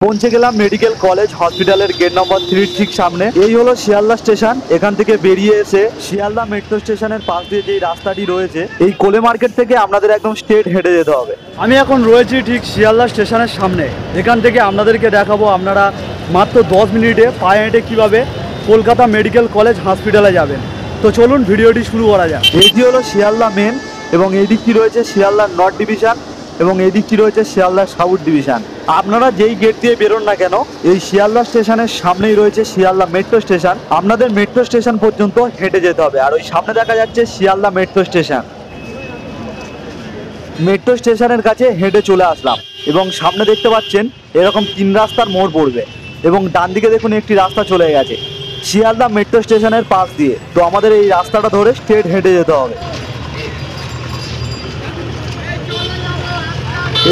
পৌঁছে গেলাম medical college হসপিটালের গেট নম্বর 3 ঠিক সামনে। এই হলো শিয়ালদা স্টেশন। এখান থেকে বেরিয়ে এসে শিয়ালদা মেট্রো স্টেশনের পাশ দিয়ে যে রাস্তাটি রয়েছে, এই কোলে মার্কেট থেকে আপনাদের একদম স্ট্রেট হেঁটে যেতে হবে। আমি এখন রয়েছি ঠিক শিয়ালদা স্টেশনের সামনে। এখান থেকে আপনাদেরকে দেখাবো আপনারা মাত্র 10 মিনিটে পায়ে হেঁটে কীভাবে কলকাতা মেডিকেল কলেজ হসপিটালে যাবেন। তো চলুন ভিডিওটি শুরু করা যাক। এইটি হলো শিয়ালদা মেন, এবং এই দিকটি রয়েছে শিয়ালদা নর্থ ডিভিশন, এবং এই দিকটি রয়েছে শিয়ালদা সাউথ ডিভিশন। আপনারা যেই গেট দিয়ে বেরোন না কেন, এই শিয়ালদা স্টেশনের সামনেই রয়েছে শিয়ালদা মেট্রো স্টেশন। আপনাদের মেট্রো স্টেশন পর্যন্ত হেঁটে যেতে হবে। আর ওই সামনে দেখা যাচ্ছে শিয়ালদা মেট্রো স্টেশন। মেট্রো স্টেশনের কাছে হেঁটে চলে আসলাম, এবং সামনে দেখতে পাচ্ছেন এরকম 3 রাস্তার মোড় পড়বে, এবং ডান দিকে দেখুন একটি রাস্তা চলে গেছে শিয়ালদা মেট্রো স্টেশনের পাশ দিয়ে। তো আমাদের এই রাস্তাটা ধরে স্ট্রেট হেঁটে যেতে হবে।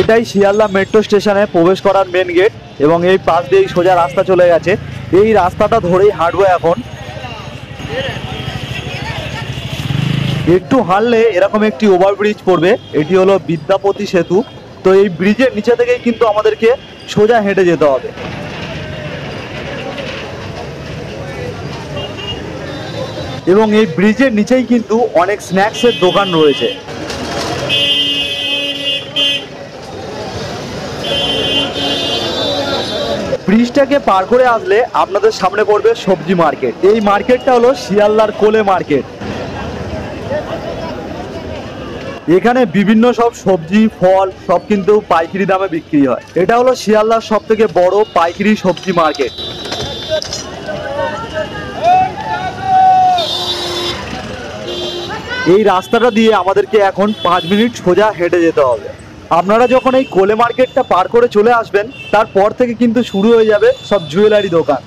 এটাই শিয়ালদা মেট্রো স্টেশনে প্রবেশ করার মেন গেট, এবং এই পাশ দিয়ে সোজা রাস্তা চলে গেছে। এই রাস্তাটা ধরেই হাঁটবো এখন। একটু হাঁটলে এরকম একটি ওভারব্রিজ পড়বে, এটি হলো বিদ্যাপতি সেতু। তো এই ব্রিজের নিচে থেকেই কিন্তু আমাদেরকে সোজা হেঁটে যেতে হবে। এবং এই ব্রিজের নিচেই কিন্তু অনেক স্ন্যাক্সের দোকান রয়েছে। ব্রিজটাকে পার করে আসলে আপনাদের সামনে পড়বে সবজি মার্কেট। এই মার্কেটটা হলো শিয়ালদার কোলে মার্কেট। এখানে বিভিন্ন সব সবজি ফল সব কিন্তু পাইকারি দামে বিক্রি হয়। এটা হলো শিয়ালদার সব থেকে বড় পাইকারি সবজি মার্কেট। এই রাস্তাটা দিয়ে আমাদেরকে এখন 5 মিনিট সোজা হেঁটে যেতে হবে। আপনারা যখন এই কোলে মার্কেটটা পার করে চলে আসবেন, তারপর থেকে কিন্তু শুরু হয়ে যাবে সব জুয়েলারি দোকান।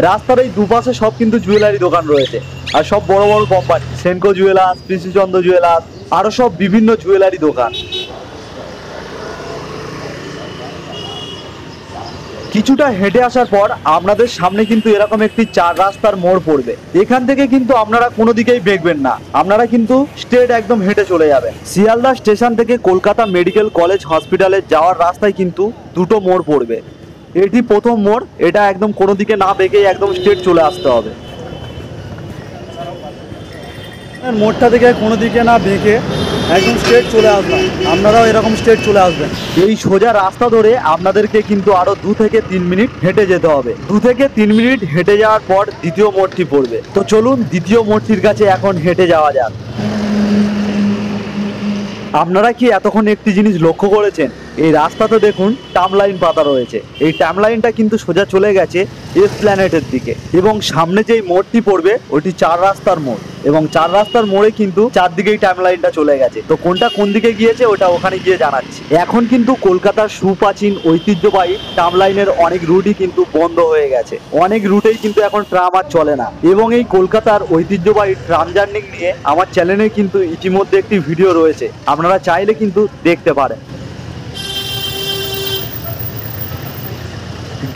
রাস্তার এই দুপাশে সব কিন্তু জুয়েলারি দোকান রয়েছে, আর সব বড় বড় কোম্পানি, সেনকো জুয়েলার্স, পিসিচন্দ্র জুয়েলার্স, আরও সব বিভিন্ন জুয়েলারি দোকান। কিছুটা হেঁটে আসার পর আপনাদের সামনে কিন্তু এরকম একটি 4 রাস্তার মোড় পড়বে। এখান থেকে কিন্তু আপনারা কোনো দিকেই বেঁকবেন না, আপনারা কিন্তু স্ট্রেট একদম হেঁটে চলে যাবেন। শিয়ালদা স্টেশন থেকে কলকাতা মেডিকেল কলেজ হসপিটালে যাওয়ার রাস্তায় কিন্তু দুটো মোড় পড়বে। এটি প্রথম মোড়, এটা একদম কোনো দিকে না বেঁকে একদম স্ট্রেট চলে আসতে হবে। মোড়টা থেকে কোনো দিকে না বেঁকে একদম স্ট্রেট চলে আসলাম। আপনারাও এরকম স্ট্রেট চলে আসবেন। এই সোজা রাস্তা ধরে আপনাদেরকে কিন্তু আরো 2 থেকে 3 মিনিট হেঁটে যেতে হবে। 2 থেকে 3 মিনিট হেঁটে যাওয়ার পর দ্বিতীয় মোড়টি পড়বে। তো চলুন দ্বিতীয় মোড়টির কাছে এখন হেঁটে যাওয়া যাক। আপনারা কি এতক্ষণ একটি জিনিস লক্ষ্য করেছেন? এই রাস্তাতে দেখুন টার্মলাইন পাতা রয়েছে। এই টার্মলাইনটা কিন্তু সোজা চলে গেছে এসপ্ল্যানেটের দিকে, এবং সামনে যেই মোড়টি পড়বে ওটি 4 রাস্তার মোড়, এবং 4 রাস্তার মোড়ে কিন্তু চারদিকেই টার্মলাইনটা চলে গেছে। তো কোনটা কোন দিকে গিয়েছে ওটা ওখানে গিয়ে জানাচ্ছি। এখন কিন্তু কলকাতার সুপ্রাচীন ঐতিহ্যবাহী টার্মলাইনের অনেক রুটই কিন্তু বন্ধ হয়ে গেছে। অনেক রুটেই কিন্তু এখন ট্রাম আর চলে না, এবং এই কলকাতার ঐতিহ্যবাহী ট্রাম জার্নি নিয়ে আমার চ্যানেলে কিন্তু ইতিমধ্যে একটি ভিডিও রয়েছে, আপনারা চাইলে কিন্তু দেখতে পারেন।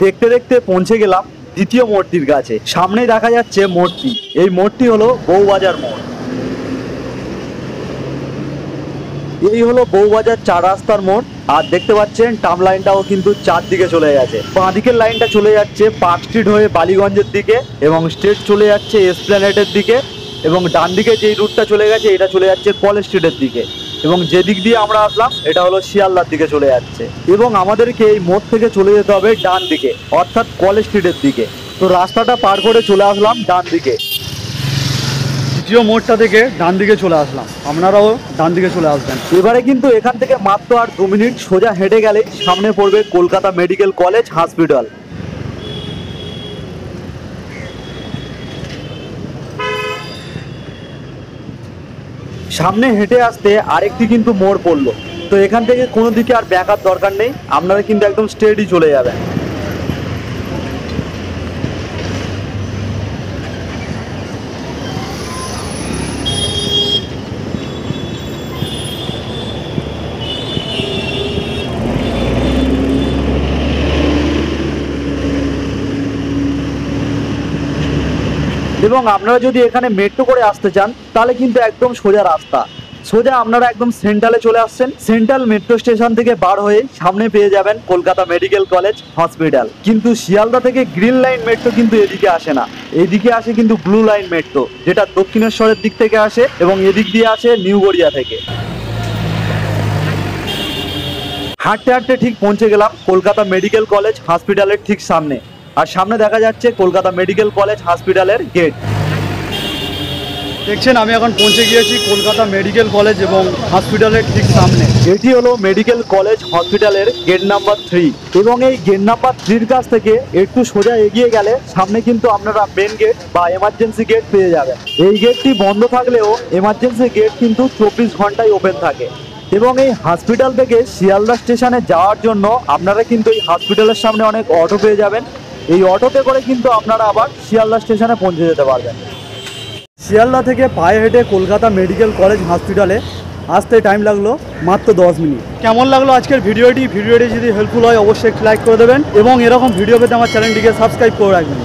দেখতে দেখতে পৌঁছে গেলাম দ্বিতীয় মোড়টির কাছে। সামনেই দেখা যাচ্ছে মোড়টি। এই মোড়টি হলো বউবাজার মোড়। এই হলো বউবাজার 4 রাস্তার মোড়। আর দেখতে পাচ্ছেন টার্ম লাইনটাও কিন্তু 4 দিকে চলে গেছে। বাঁ দিকের লাইনটা চলে যাচ্ছে পার্ক স্ট্রিট হয়ে বালিগঞ্জের দিকে, এবং স্ট্রেট চলে যাচ্ছে এসপ্ল্যানেটের দিকে, এবং ডান দিকে যেই রুটটা চলে গেছে এটা চলে যাচ্ছে কলেজ স্ট্রিটের দিকে, এবং যে দিক দিয়ে আমরা আসলাম এটা হলো শিয়ালদার দিকে চলে যাচ্ছে। এবং আমাদেরকে এই মোড় থেকে চলে যেতে হবে ডান দিকে, অর্থাৎ কলেজ স্ট্রিটের দিকে। তো রাস্তাটা পার করে চলে আসলাম ডান দিকে। দ্বিতীয় মোড়টা থেকে ডান দিকে চলে আসলাম, আপনারাও ডান দিকে চলে আসবেন। এবারে কিন্তু এখান থেকে মাত্র আর 2 মিনিট সোজা হেঁটে গেলে সামনে পড়বে কলকাতা মেডিকেল কলেজ হসপিটাল। সামনে হেঁটে আসতে আরেকটি কিন্তু মোড় পড়লো। তো এখান থেকে কোনো দিকে আর ব্যাকার দরকার নেই, আপনারা কিন্তু একদম স্ট্রেটই চলে যাবেন। এবং আপনারা যদি এখানে মেট্রো করে আসতে চান তাহলে কিন্তু একদম সোজা রাস্তা। সোজা আপনারা একদম সেন্ট্রালে চলে আসছেন। সেন্ট্রাল মেট্রো স্টেশন থেকে বার হয়ে সামনে পেয়ে যাবেন কলকাতা মেডিকেল কলেজ হসপিটাল। কিন্তু শিয়ালদা থেকে গ্রিন লাইন মেট্রো কিন্তু এদিকে আসে না, এদিকে আসে কিন্তু ব্লু লাইন মেট্রো, যেটা দক্ষিণেশ্বরের দিক থেকে আসে এবং এদিক দিয়ে আসে নিউ গড়িয়া থেকে। হাঁটতে হাঁটতে ঠিক পৌঁছে গেলাম কলকাতা মেডিকেল কলেজ হসপিটালের ঠিক সামনে। আর সামনে দেখা যাচ্ছে কলকাতা মেডিকেল কলেজ হসপিটালের গেট। দেখছেন আমি এখন পৌঁছে গিয়েছি কলকাতা মেডিকেল কলেজ এবং হসপিটালের ঠিক সামনে। এটি হলো মেডিকেল কলেজ হসপিটালের গেট নাম্বার 3 এবং এই গেট নাম্বার 3 কাছ থেকে একটু সোজা এগিয়ে গেলে সামনে কিন্তু আপনারা মেন গেট বা এমার্জেন্সি গেট পেয়ে যাবেন। এই গেটটি বন্ধ থাকলেও এমার্জেন্সি গেট কিন্তু 24 ঘন্টায় ওপেন থাকে। এবং এই হসপিটাল থেকে শিয়ালদা স্টেশনে যাওয়ার জন্য আপনারা কিন্তু এই হসপিটালের সামনে অনেক অটো পেয়ে যাবেন। এই অটোতে করে কিন্তু আপনারা আবার শিয়ালদা স্টেশনে পৌঁছে যেতে পারবেন। শিয়ালদা থেকে পায়ে হেঁটে কলকাতা মেডিকেল কলেজ হসপিটালে আসতে টাইম লাগলো মাত্র 10 মিনিট। কেমন লাগলো আজকের ভিডিওটি যদি হেল্পফুল হয় অবশ্যই লাইক করে দেবেন এবং এরকম ভিডিও পেতে আমার চ্যানেলটিকে সাবস্ক্রাইব করে রাখবেন।